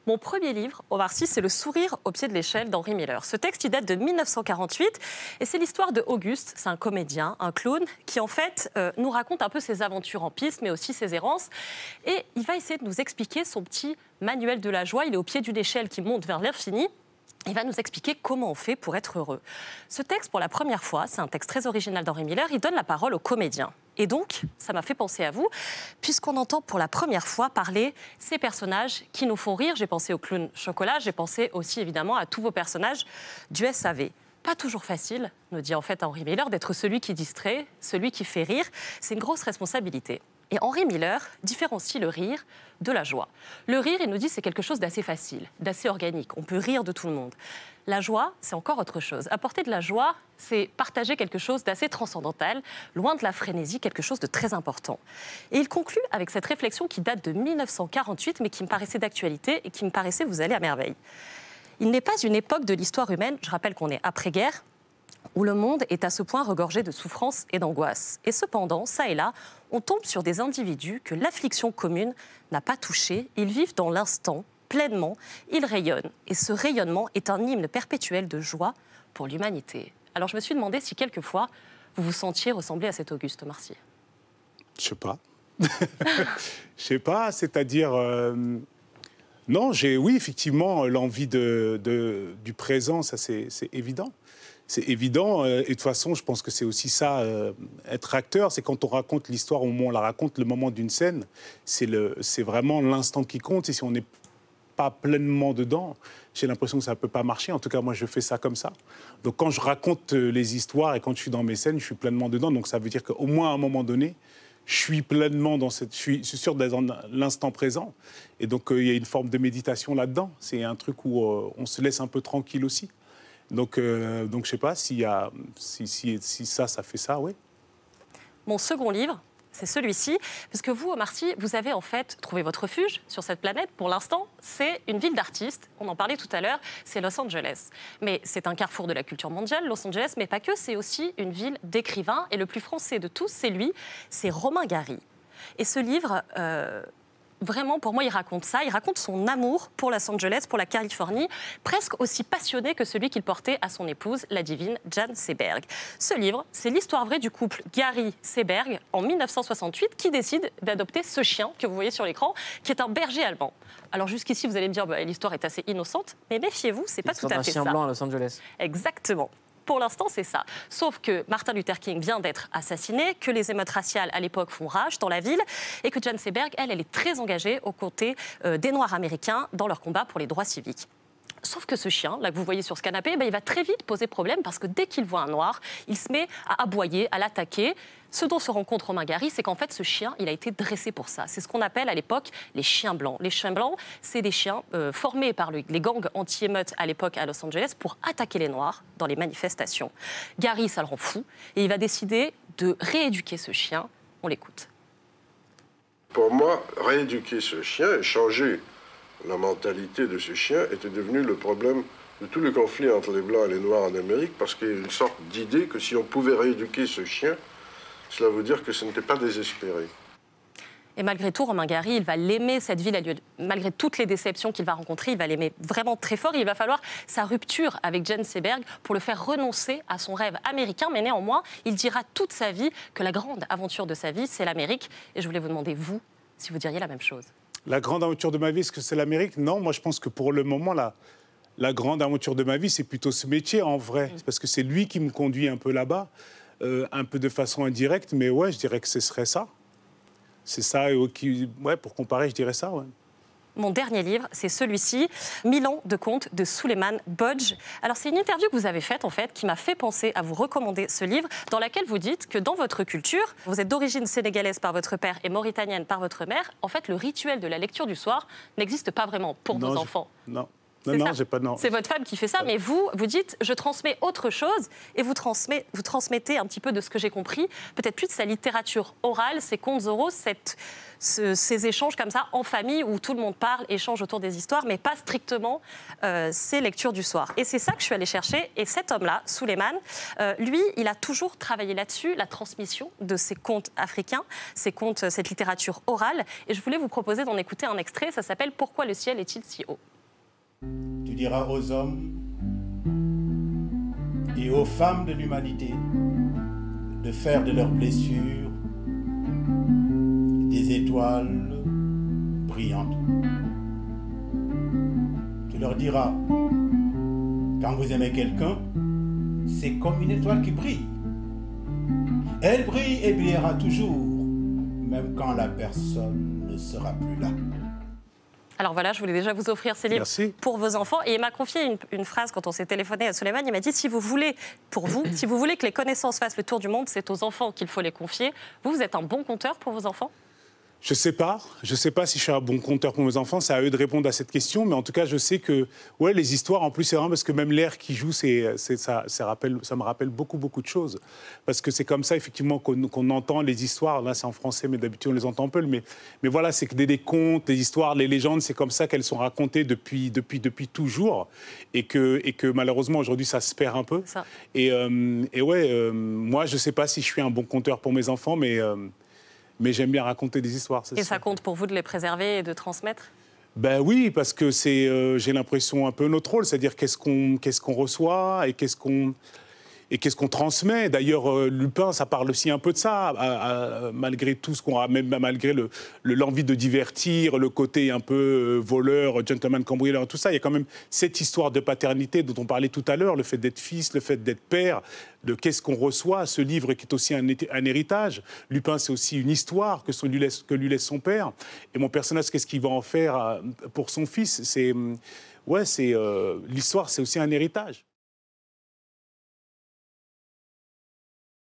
Mon premier livre, Omar Sy, c'est Le sourire au pied de l'échelle d'Henry Miller. Ce texte, il date de 1948 et c'est l'histoire de Auguste. C'est un comédien, un clown, qui en fait nous raconte un peu ses aventures en piste, mais aussi ses errances. Et il va essayer de nous expliquer son petit manuel de la joie. Il est au pied d'une échelle qui monte vers l'infini. Il va nous expliquer comment on fait pour être heureux. Ce texte, pour la première fois, c'est un texte très original d'Henry Miller, il donne la parole aux comédiens. Et donc, ça m'a fait penser à vous, puisqu'on entend pour la première fois parler ces personnages qui nous font rire. J'ai pensé au clown chocolat, j'ai pensé aussi évidemment à tous vos personnages du SAV. Pas toujours facile, nous dit en fait Henry Miller, d'être celui qui distrait, celui qui fait rire. C'est une grosse responsabilité. Et Henry Miller différencie le rire de la joie. Le rire, il nous dit, c'est quelque chose d'assez facile, d'assez organique. On peut rire de tout le monde. La joie, c'est encore autre chose. Apporter de la joie, c'est partager quelque chose d'assez transcendantal, loin de la frénésie, quelque chose de très important. Et il conclut avec cette réflexion qui date de 1948, mais qui me paraissait d'actualité et qui me paraissait vous aller à merveille. Il n'est pas une époque de l'histoire humaine, je rappelle qu'on est après-guerre, où le monde est à ce point regorgé de souffrance et d'angoisse. Et cependant, ça et là, on tombe sur des individus que l'affliction commune n'a pas touchés. Ils vivent dans l'instant, pleinement, ils rayonnent. Et ce rayonnement est un hymne perpétuel de joie pour l'humanité. Alors je me suis demandé si quelquefois, vous vous sentiez ressembler à cet Auguste Omar Sy. Je sais pas. Je sais pas, c'est-à-dire... Non, j'ai, oui, effectivement, l'envie du présent, ça c'est évident. C'est évident, et de toute façon, je pense que c'est aussi ça, être acteur, c'est quand on raconte l'histoire, au moment où on la raconte, le moment d'une scène, c'est vraiment l'instant qui compte, et si on n'est pas pleinement dedans, j'ai l'impression que ça ne peut pas marcher. En tout cas, moi, je fais ça comme ça. Donc, quand je raconte les histoires et quand je suis dans mes scènes, je suis pleinement dedans, donc ça veut dire qu'au moins à un moment donné, je suis pleinement dans cette... Je suis sûr d'être dans l'instant présent. Et donc, il y a une forme de méditation là-dedans. C'est un truc où on se laisse un peu tranquille aussi. Donc je ne sais pas si ça fait ça, oui. Mon second livre, c'est celui-ci, parce que vous, Omar Sy, vous avez en fait trouvé votre refuge sur cette planète. Pour l'instant, c'est une ville d'artistes. On en parlait tout à l'heure, c'est Los Angeles. Mais c'est un carrefour de la culture mondiale, Los Angeles, mais pas que, c'est aussi une ville d'écrivains. Et le plus français de tous, c'est lui, c'est Romain Gary. Et ce livre... Vraiment, pour moi, il raconte ça. Il raconte son amour pour Los Angeles, pour la Californie, presque aussi passionné que celui qu'il portait à son épouse, la divine Jane Seberg. Ce livre, c'est l'histoire vraie du couple Gary-Seberg en 1968 qui décide d'adopter ce chien que vous voyez sur l'écran, qui est un berger allemand. Alors jusqu'ici, vous allez me dire, l'histoire est assez innocente, mais méfiez-vous, c'est pas tout à fait ça. Un chien blanc à Los Angeles. Exactement. Pour l'instant, c'est ça. Sauf que Martin Luther King vient d'être assassiné, que les émeutes raciales, à l'époque, font rage dans la ville, et que Jane Seberg, elle est très engagée aux côtés des Noirs américains dans leur combat pour les droits civiques. Sauf que ce chien, là que vous voyez sur ce canapé, il va très vite poser problème parce que dès qu'il voit un noir, il se met à aboyer, à l'attaquer. Ce dont se rend compte Romain Gary, c'est qu'en fait, ce chien, il a été dressé pour ça. C'est ce qu'on appelle à l'époque les chiens blancs. Les chiens blancs, c'est des chiens formés par les gangs anti-émeutes à l'époque à Los Angeles pour attaquer les Noirs dans les manifestations. Gary, ça le rend fou et il va décider de rééduquer ce chien. On l'écoute. Pour moi, rééduquer ce chien et changer la mentalité de ce chien était devenu le problème de tout le conflit entre les Blancs et les Noirs en Amérique, parce qu'il y a une sorte d'idée que si on pouvait rééduquer ce chien, cela veut dire que ce n'était pas désespéré. Et malgré tout, Romain Gary, il va l'aimer, cette ville, malgré toutes les déceptions qu'il va rencontrer, il va l'aimer vraiment très fort. Il va falloir sa rupture avec Jane Seberg pour le faire renoncer à son rêve américain. Mais néanmoins, il dira toute sa vie que la grande aventure de sa vie, c'est l'Amérique. Et je voulais vous demander, vous, si vous diriez la même chose. La grande aventure de ma vie, est-ce que c'est l'Amérique? Non, moi je pense que pour le moment, la grande aventure de ma vie, c'est plutôt ce métier en vrai. Parce que c'est lui qui me conduit un peu là-bas, un peu de façon indirecte, mais ouais, je dirais que ce serait ça. C'est ça, pour comparer, je dirais ça, ouais. Mon dernier livre, c'est celui-ci, 1000 ans de contes de Suleiman Bodj. Alors, c'est une interview que vous avez faite, en fait, qui m'a fait penser à vous recommander ce livre, dans laquelle vous dites que dans votre culture, vous êtes d'origine sénégalaise par votre père et mauritanienne par votre mère. En fait, le rituel de la lecture du soir n'existe pas vraiment pour vos enfants. Non. Non, j'ai pas, non. C'est votre femme qui fait ça, mais vous dites, je transmets autre chose, et vous transmettez un petit peu de ce que j'ai compris, peut-être plus de sa littérature orale, ses contes oraux, ces échanges comme ça en famille où tout le monde parle, échange autour des histoires, mais pas strictement ces lectures du soir. Et c'est ça que je suis allée chercher. Et cet homme-là, Suleiman, lui, il a toujours travaillé là-dessus, la transmission de ces contes africains, ces contes, cette littérature orale. Et je voulais vous proposer d'en écouter un extrait. Ça s'appelle « Pourquoi le ciel est-il si haut ?» Tu diras aux hommes et aux femmes de l'humanité de faire de leurs blessures des étoiles brillantes. Tu leur diras, quand vous aimez quelqu'un, c'est comme une étoile qui brille. Elle brille et brillera toujours, même quand la personne ne sera plus là. Alors voilà, je voulais déjà vous offrir ces livres pour vos enfants. Et il m'a confié une phrase quand on s'est téléphoné à Souleymane. Il m'a dit, si vous voulez, pour vous, si vous voulez que les connaissances fassent le tour du monde, c'est aux enfants qu'il faut les confier. Vous êtes un bon conteur pour vos enfants ? Je sais pas si je suis un bon conteur pour mes enfants, c'est à eux de répondre à cette question, mais en tout cas, je sais que ouais, les histoires, en plus, c'est vraiment parce que même l'air qui joue, ça me rappelle beaucoup de choses. Parce que c'est comme ça, effectivement, qu'on entend les histoires. Là, c'est en français, mais d'habitude, on les entend un peu. Mais voilà, c'est que des contes, des histoires, les légendes, c'est comme ça qu'elles sont racontées depuis toujours. Et que malheureusement, aujourd'hui, ça se perd un peu. Moi, je sais pas si je suis un bon conteur pour mes enfants, mais j'aime bien raconter des histoires. Et ça compte pour vous de les préserver et de transmettre ? Ben oui, parce que j'ai l'impression un peu notre rôle, c'est-à-dire qu'est-ce qu'on reçoit et qu'est-ce qu'on transmet. D'ailleurs, Lupin, ça parle aussi un peu de ça, malgré tout ce qu'on a, même malgré l'envie de divertir, le côté un peu voleur, gentleman cambrioleur, tout ça. Il y a quand même cette histoire de paternité dont on parlait tout à l'heure, le fait d'être fils, le fait d'être père, de qu'est-ce qu'on reçoit, ce livre qui est aussi un héritage. Lupin, c'est aussi une histoire que lui laisse son père. Et mon personnage, qu'est-ce qu'il va en faire pour son fils ? L'histoire, c'est aussi un héritage.